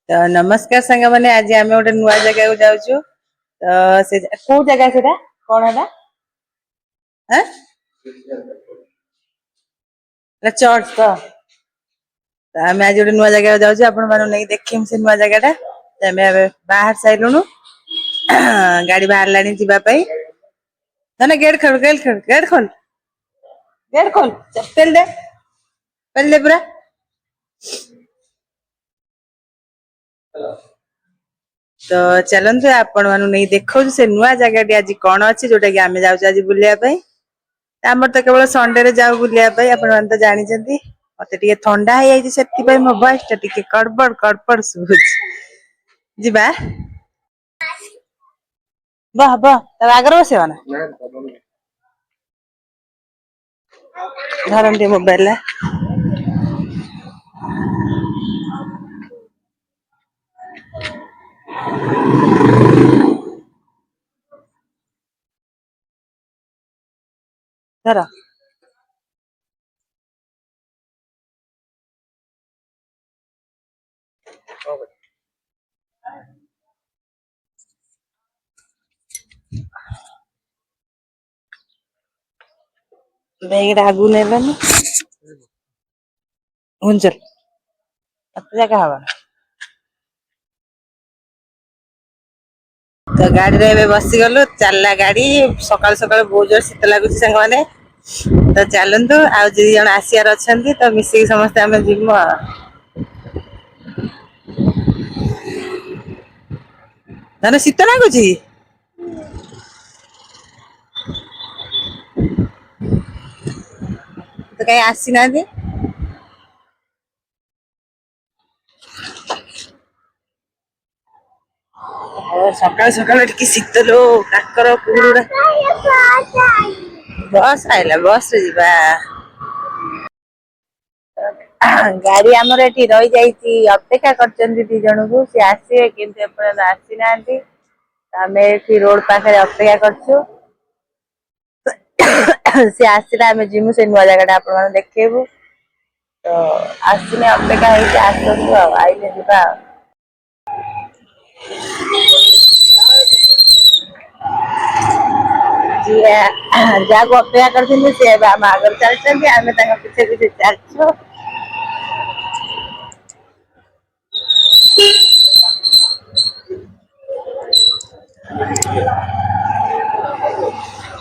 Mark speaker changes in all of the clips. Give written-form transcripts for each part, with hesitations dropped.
Speaker 1: तो नमस्कार सांग मैंने आज आम गोटे नुआ जगह को जाऊँ तो से कौ जगह से कौन है चर्च तो आम आज गोटे नुआ जगह जाऊँ आपण मानू नहीं देखी से नुआ जगह बाहर सारूँ गाड़ी बाहर लानी जीवाई ना गेट खोल गेट खोल गेट खोल गेट खोल पेल दे पूरा तो चलते आपण मानू नहीं देखो से नुआ जगह आज कौन अच्छी जोटा कि आम जाऊँ आज बुलायापाई आमर तो केवल संडे रे जाऊ बुलायापाई आपण मैंने तो जानी मत टे थंडा है से मो वॉइस टे कड़बड़ कड़बड़ शुभुच जीवा बह बह तर आगर बस धरन मोबाइल धर बैग आगू नेलन चल जगह हवा तो गाड़ी रे बसी गलु चलला गाड़ी सकाल सकाल बहुत जोर शीत लगुच सांग मैंने तो चलतु आज दी जन आसियार अच्छा तो मिसिक समस्ते आम जीमु धन शीत लगुच तो कहीं आसी ना सकाल सकाल टी शीत लो काकर कुहुड़ा बस आइला बस रे जीवा गाड़ी आमर ये रही जाइए अपेक्षा कर दी जन को सी आसवे किंतु एपर्यंत आसी ना आम ये रोड पाखे अपेक्षा कर सी आसला आम जिमु से नुआ जगह आप देखु तो आसने अपेक्षा होती आसतु आईले जा जहाँ को अपेक्षा करते सी आम आगे चलते आम पीछे पीछे चलचु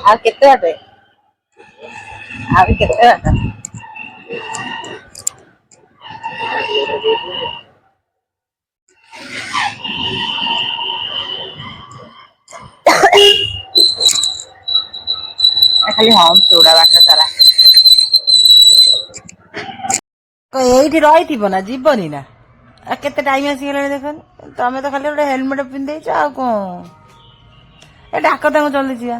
Speaker 1: आते बाटे आते बाटा खाली हम चूड़ा बाट सारा ये रही ना जीवनी ना केते टाइम आसीगला देख तमें तो खाली गोटे हेलमेट पिंधे आ कौन ए डाक जल्दी जा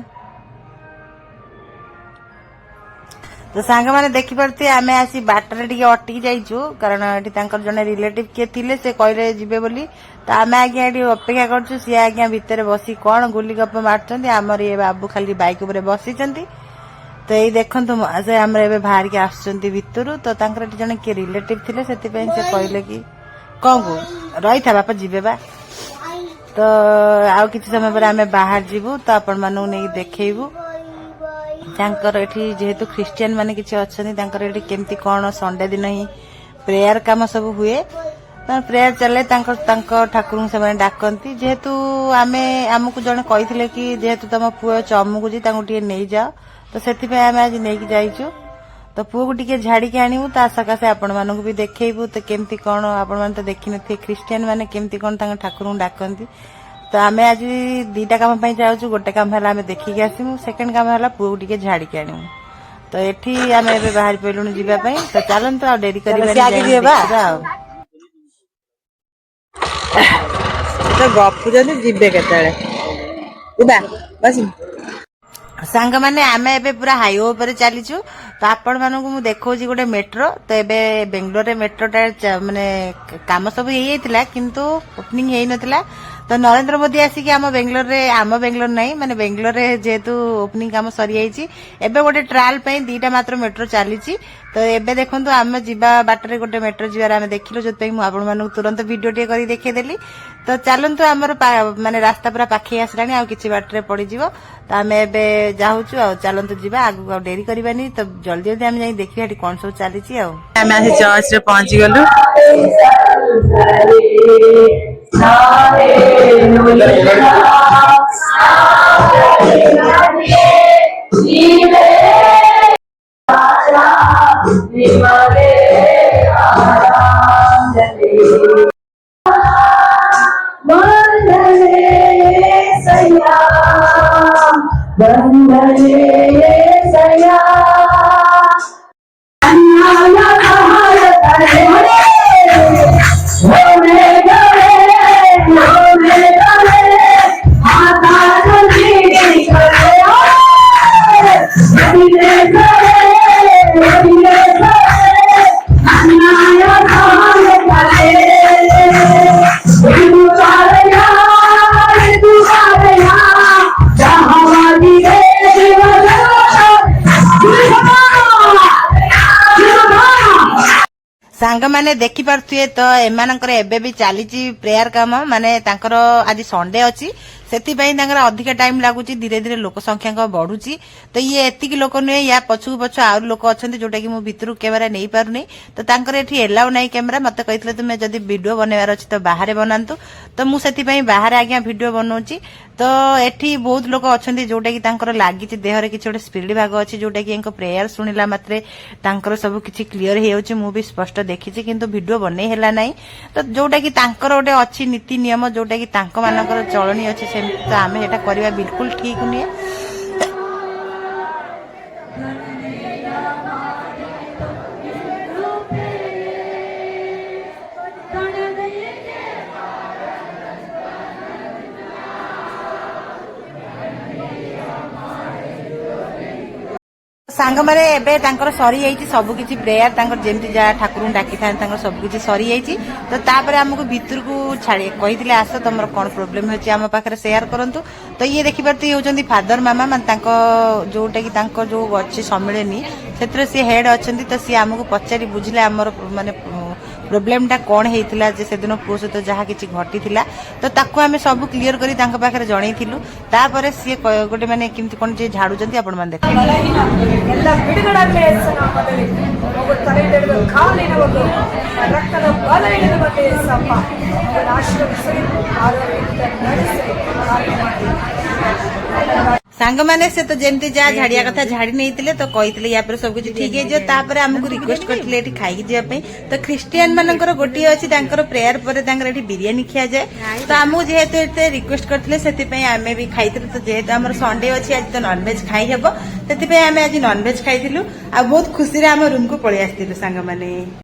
Speaker 1: तो सांग मैंने देखिपे आम आसी बाटर टे अटकी जाइचु कारण ये जड़े रिलेटिव किए थे से कहले जीवे बोली तो आम आज्ञा ये अपेक्षा करछु सी आज्ञा भितर बसी कौन गुली गप मार्चंट आमर ये बाबू खाली बाइक उपर बसी तो ये देखु आम बाहर के आसुच्च भितर तो जड़े किए रिलेटिव थे से कहले कि कौन को रही था बापा जीवे बा तो आउ कि समय पर आम बाहर जीवु तो आपण मानू नहीं देखू जेहेतु ख्रीस्टियन माने किसी अच्छा केमती कौन संडे दिन ही प्रेयर काम सब हुए प्रेयर चले ठाकुर से डाकती जेहेतु आमे आमको जड़े कही कि जेहेतु तुम पुओ चमकु जी नहीं जाओ तो से आम आज नहीं जाइचु तो पुओ को टे झाड़ी के आणु ता सकाशे आपण मानक भी देखू तो केमती कौन आपण मैंने तो देखी थे ख्रीस्टियन माने केमती कौन ठाकुर डाकती तो आम आज दीटा काम जाऊँ गोटे काम है आम देखिकी आसमु सेकेंड काम है पुओ को टे झाड़ी के आणु तो ये आम ए बाहर पड़लुन जावाई तो चलतु आ डेरी कर गपुचंदी जीवे केतले बस सांग मैंने आम ए पूरा हाईवे पर चलीचु तो आपण मानक मु देखो गोटे मेट्रो तो एबे बेंगलोर मेट्रो टा माने काम सब हो किंतु ओपनिंग हो नथिला तो नरेंद्र मोदी आसिक आम बेंगलोर नहीं माने बेंगलोर जेहेतु ओपनिंग काम सरी जाइए एबे गोटे ट्रायल पे 2टा मात्र मेट्रो चली तो एबे देखो आम जीवा बाटर गोटे मेट्रो जीवार आम देखिलु जो आपण तुरंत वीडियो टे कर देखेदेली तो चलतु आमर माने रास्ता पूरा पाखे आसलानी आ किछि बाटरे पड़ी जिवो तो आम एबे जाऊचु आ चलतु जीवा आगु आ डेरी करबानी तो जल्दी जल्दी आम जाई देखिया एठी कोन सब चलीछि आ आम आसी चर्च रे पहुंची गलु सांग माने देखि पारथुए तो एमानकर एबे भी चलीची प्रेयर काम माने तांकर आज संडे अछि सेति पई तांकर अधिक टाइम लागुची धीरे धीरे लोक संख्या बढ़ुची तो ये एतिक लोक नुहे या पछु पछु आउ लोक अछंती जोटा कि मु भितरु कैमरा नै पारुनी तो तांकर एठी एलाउ नै कैमरा मते कहितले तुमे जदी वीडियो बनेवार अछि तो बाहर बनांतु तो मु सेति पई बाहर आज्ञा वीडियो बनौची तो एठी बहुत लोक अछंती जोटा कि तांकर लागिची देह रे किछि ओटे स्पिरिट भाग अछि जोटा कि एंको प्रेयर सुनिला मात्रे तांकर सब किछि क्लियर हे होछि मु भी स्पष्ट देखिछि किंतु वीडियो बनै हेला नै तो जोटा कि तांकर ओटे अछि नीति नियम जोटा कि तांको मानकर चलणी अछि तो आम एटा करबा बिल्कुल ठीक नुहे सांग माने एबे तांकर सरी जाइछि सब किछि प्रेयर तांकर जेमति जा ठाकुर डाकी थान तांकर सब किछि सरी जाइछि तो तापरे हमकु भितर को छाड़ी कहिथिले आस तमर कोन प्रॉब्लम होछि हम पाखरे शेयर करंतु तो ये देखि परती होचंदी फादर मामा मान तांको जोटा कि तांको जो अछि सम्मिलनी सेत्र से हेड अछंती तो सी हमकु पचारी बुझले हमर माने प्रोब्लेम टा कोन हेतिला जे सेदिन पुओ सहित जहा किछि घटी थिला तो ताको हमें सब क्लियर करी तांको पाखरे जणैथिलु तापरे सी गोटे माने किमति कोन जे झाडू जंती आपण मान देख
Speaker 2: ಎಲ್ಲ ಬಿಡುಗಡಲ್ಲೇ ನಾಮದಲ್ಲಿ ಒಬ್ಬ ತಲೆಯಿಡಿದ ಕಾಲಿನ ಒಂದು ರಕ್ತದ ಬಲ ಹಿಡಿದ ಬಗ್ಗೆ ಸಪ್ಪ ಅವನ ಆಶೀರ್ವದಿಸಿ ಆರೋಗ್ಯದಿಂದ ನಡೆಸಿ
Speaker 1: सांग माने से तो जेमती जा झाड़िया कथा झाड़ी नहीं तो कही या सब कुछ ठीक है तापर हमको रिक्वेस्ट करते खाई जाए तो ख्रिस्टियन मानकर गोटे अच्छी प्रेयर पर बिरियानी खिया जाए तो आमको जेहेतु रिक्वेस्ट करते से आम भी खाई तो जेहेतु आम संडे अच्छी आज तो नॉनवेज खाई हे से आज नॉनवेज खाई आ बहुत खुशी आम रूम को पलि आसलु सांग माने।